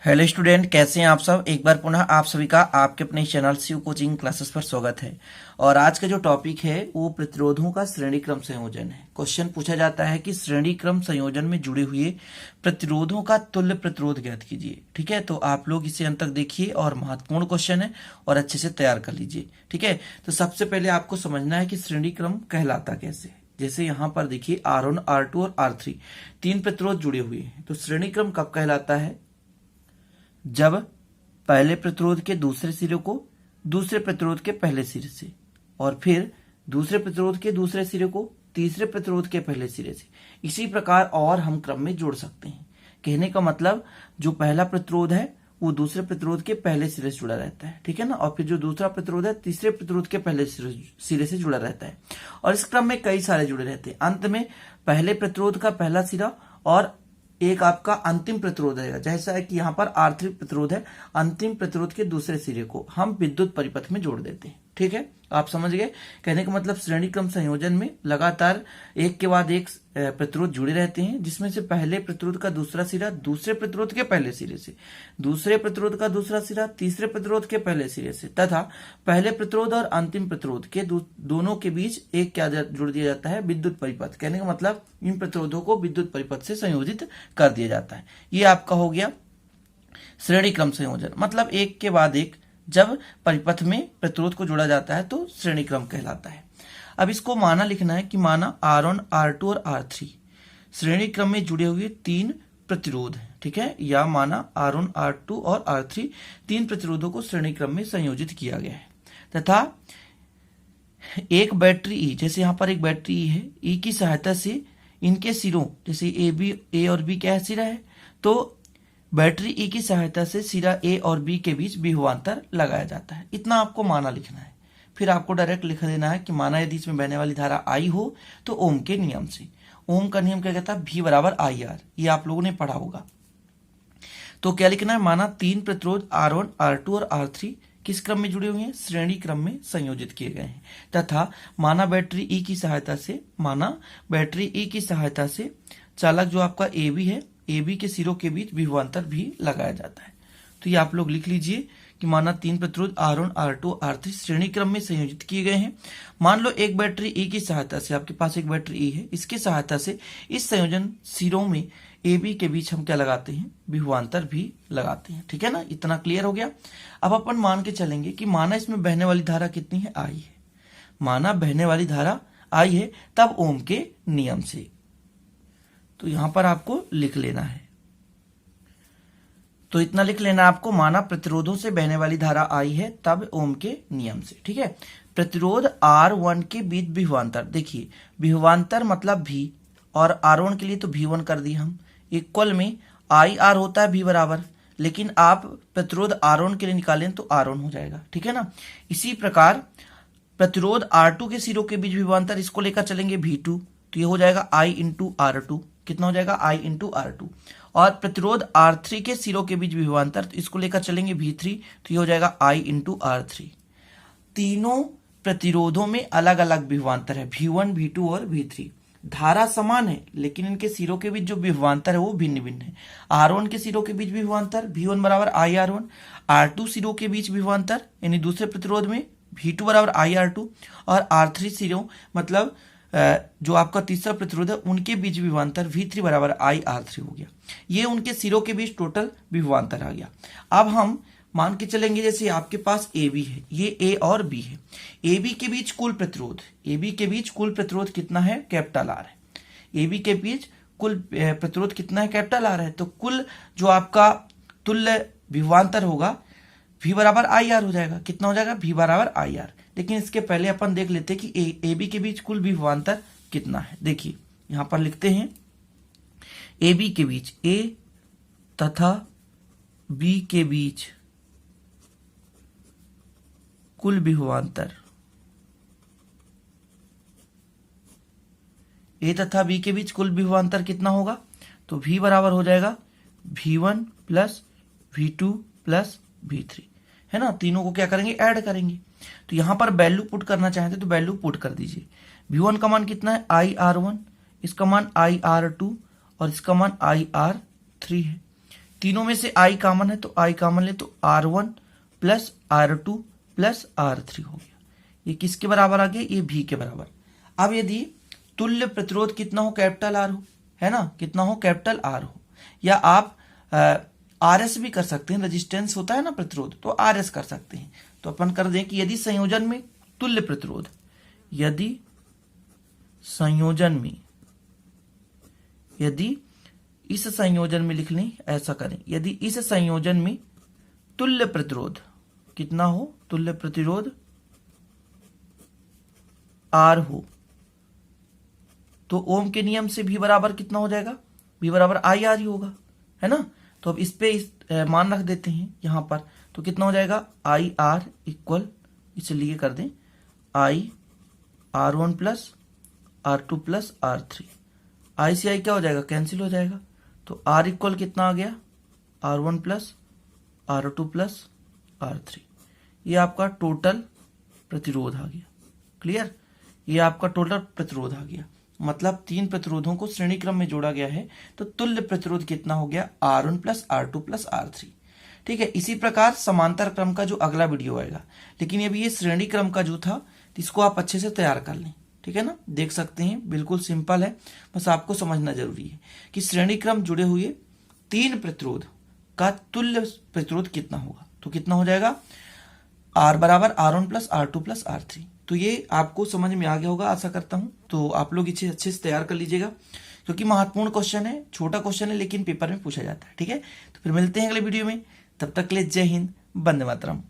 Hello student, कैसे हैं आप सब। एक बार पुनः आप सभी का आपके अपने चैनल शिव कोचिंग क्लासेस पर स्वागत है। और आज का जो टॉपिक है वो प्रतिरोधों का श्रेणी क्रम संयोजन है। क्वेश्चन पूछा जाता है कि श्रेणी क्रम संयोजन में जुड़े हुए प्रतिरोधों का तुल्य प्रतिरोध ज्ञात कीजिए। ठीक है, तो आप लोग इसे अंत तक देखिए और महत्वपूर्ण क्वेश्चन है और अच्छे से तैयार कर लीजिए। ठीक है, तो सबसे पहले आपको समझना है कि श्रेणी क्रम कहलाता कैसे। जैसे यहाँ पर देखिए R1, R2 और R3 तीन प्रतिरोध जुड़े हुए हैं। तो श्रेणी क्रम कब कहलाता है? जब पहले प्रतिरोध के दूसरे सिरे को दूसरे प्रतिरोध के पहले सिरे से, और फिर दूसरे प्रतिरोध के दूसरे सिरे को तीसरे प्रतिरोध के पहले सिरे से, इसी प्रकार और हम क्रम में जोड़ सकते हैं। कहने का मतलब जो पहला प्रतिरोध है वो दूसरे प्रतिरोध के पहले सिरे से जुड़ा रहता है, ठीक है ना, और फिर जो दूसरा प्रतिरोध है तीसरे प्रतिरोध के पहले सिरे से जुड़ा रहता है। और इस क्रम में कई सारे जुड़े रहते हैं। अंत में पहले प्रतिरोध का पहला सिरा और एक आपका अंतिम प्रतिरोध रहेगा। जैसा है कि यहाँ पर R3 प्रतिरोध है, अंतिम प्रतिरोध के दूसरे सिरे को हम विद्युत परिपथ में जोड़ देते हैं। ठीक है, आप समझ गए। कहने का मतलब श्रेणी क्रम संयोजन में लगातार एक के बाद एक प्रतिरोध जुड़े रहते हैं, जिसमें से पहले प्रतिरोध का दूसरा सिरा दूसरे प्रतिरोध के पहले सिरे से, दूसरे प्रतिरोध का दूसरा सिरा तीसरे प्रतिरोध के पहले सिरे से, तथा पहले प्रतिरोध और अंतिम प्रतिरोध के दोनों के बीच एक क्या जुड़ दिया जाता है? विद्युत परिपथ। कहने का मतलब इन प्रतिरोधों को विद्युत परिपथ से संयोजित कर दिया जाता है। ये आपका हो गया श्रेणी क्रम संयोजन। मतलब एक के बाद एक जब परिपथ में प्रतिरोध को जोड़ा जाता है तो श्रेणी क्रम कहलाता है। अब इसको माना लिखना है कि माना R1, R2 और R3 श्रेणी क्रम में जुड़े हुए तीन प्रतिरोध हैं। ठीक है, या माना R1, R2 और R3 तीन प्रतिरोधों को श्रेणी क्रम में संयोजित किया गया है, तथा एक बैटरी E, जैसे यहाँ पर एक बैटरी E है, E की सहायता से इनके सिरों, जैसे A और B क्या सिरा है, तो बैटरी E की सहायता से सिरा A और B के बीच विभवांतर लगाया जाता है। इतना आपको माना लिखना है। फिर आपको डायरेक्ट लिख देना है कि माना यदि इसमें बहने वाली धारा I हो तो ओम के नियम से। ओम का नियम क्या कहता है? V बराबर IR। ये आप लोगों ने पढ़ा होगा। तो क्या लिखना है? माना तीन प्रतिरोध R1, R2 और R3 किस क्रम में जुड़े हुए हैं? श्रेणी क्रम में संयोजित किए गए हैं। तथा माना बैटरी E की सहायता से चालक जो आपका AB है, AB के सिरों के बीच विभवांतर भी लगाया जाता है। तो ये आप लोग लिख लीजिए कि माना तीन प्रतिरोध R1, R2, R3 श्रेणी क्रम में संयोजित किए गए हैं। मान लो एक बैटरी E की सहायता से, आपके पास एक बैटरी E है, इसकी सहायता से इस संयोजन सिरों में AB के बीच हम क्या लगाते हैं? विभवांतर भी लगाते हैं। ठीक है ना, इतना क्लियर हो गया। अब अपन मान के चलेंगे कि माना इसमें बहने वाली धारा कितनी है? I है। माना बहने वाली धारा I है, तब ओम के नियम से। तो यहां पर आपको लिख लेना है। तो इतना लिख लेना आपको, माना प्रतिरोधों से बहने वाली धारा I है, तब ओम के नियम से। ठीक है, प्रतिरोध R1 के बीच विभवांतर, देखिए विभवांतर मतलब V, और R1 के लिए तो V1 कर दिया हम, इक्वल में IR होता है V बराबर, लेकिन आप प्रतिरोध R1 के लिए निकालें तो R1 हो जाएगा। ठीक है ना, इसी प्रकार प्रतिरोध R2 के सिरों के बीच विभवांतर, इसको लेकर चलेंगे V2, तो ये हो जाएगा I इंटू R2। कितना हो जाएगा? I into R2। और प्रतिरोध R3 के सिरों के बीच विभवांतर, तो इसको लेकर चलेंगे V3, तो ये हो जाएगा I इंटू R3। तीनों प्रतिरोधों में अलग अलग विभवांतर है, V1, V2 और V3। धारा समान है, लेकिन इनके सिरों के बीच जो विभवांतर है वो भिन्न भिन्न है। R1 के सिरों के बीच विभवांतर V1 बराबर IR1, R2 सिरों के बीच विभवांतर यानी दूसरे प्रतिरोध में V2 बराबर IR2, और R3 सिरों मतलब जो आपका तीसरा प्रतिरोध है उनके बीच विभवांतर V3 बराबर IR3 हो गया। ये उनके सिरों के बीच टोटल विभवांतर आ गया। अब हम मान के चलेंगे जैसे आपके पास AB है, ये A और B है, AB के बीच कुल प्रतिरोध कितना है? कैपिटल R है। AB के बीच कुल प्रतिरोध कितना है? कैपिटल R है। तो कुल जो आपका तुल्य विभवांतर होगा V बराबर IR हो जाएगा। कितना हो जाएगा? V बराबर IR। लेकिन इसके पहले अपन देख लेते हैं कि AB के बीच कुल विभवांतर कितना है। देखिए यहां पर लिखते हैं AB के बीच, A तथा B के बीच कुल विभवांतर, A तथा B के बीच कुल विभवांतर कितना होगा? तो V बराबर हो जाएगा V1 plus V2 plus V3, है ना। तीनों को क्या करेंगे? ऐड करेंगे। तो यहां पर वैल्यू पुट करना चाहते तो वैल्यू पुट कर दीजिए। V1 का मान कितना है? IR1, इसका मान IR2 और इसका मान IR3 है। तीनों में से आई कॉमन है तो आई कॉमन ले तो R1 plus R2 plus R3 हो गया। ये किसके बराबर आ गया? ये V के बराबर। अब यदि तुल्य प्रतिरोध कितना हो? कैपिटल R हो, है ना, कितना हो? कैपिटल R हो, या आप RS भी कर सकते हैं, रेजिस्टेंस होता है ना प्रतिरोध, तो RS कर सकते हैं। तो अपन कर दें कि यदि संयोजन में तुल्य प्रतिरोध, यदि संयोजन में, यदि इस संयोजन में लिख लें, ऐसा करें, यदि इस संयोजन में तुल्य प्रतिरोध कितना हो? तुल्य प्रतिरोध R हो, तो ओम के नियम से V बराबर कितना हो जाएगा? V बराबर IR ही होगा, है ना। तो अब इस पे मान रख देते हैं यहां पर, तो कितना हो जाएगा? IR इक्वल, इसे लिए कर दें R1 plus R2 plus R3। I से I क्या हो जाएगा? कैंसिल हो जाएगा। तो R इक्वल कितना आ गया? R1 plus R2 plus R3। ये आपका टोटल प्रतिरोध आ गया। क्लियर? ये आपका टोटल प्रतिरोध आ गया। मतलब 3 प्रतिरोधों को श्रेणी क्रम में जोड़ा गया है, तो तुल्य प्रतिरोध कितना हो गया? R1 plus R2 plus R3। ठीक है। इसी प्रकार समांतर क्रम का जो अगला वीडियो आएगा, लेकिन अभी ये श्रेणी क्रम का जो था, इसको आप अच्छे से तैयार कर लें। ठीक है ना, देख सकते हैं, बिल्कुल सिंपल है, बस आपको समझना जरूरी है कि श्रेणी क्रम जुड़े हुए 3 प्रतिरोध का तुल्य प्रतिरोध कितना होगा। तो कितना हो जाएगा? R बराबर R1 plus R2 plus R3। तो ये आपको समझ में आ गया होगा, आशा करता हूं। तो आप लोग इसे अच्छे से तैयार कर लीजिएगा, क्योंकि महत्वपूर्ण क्वेश्चन है, छोटा क्वेश्चन है, लेकिन पेपर में पूछा जाता है। ठीक है, तो फिर मिलते हैं अगले वीडियो में। तब तक के लिए जय हिंद, वंदे मातरम।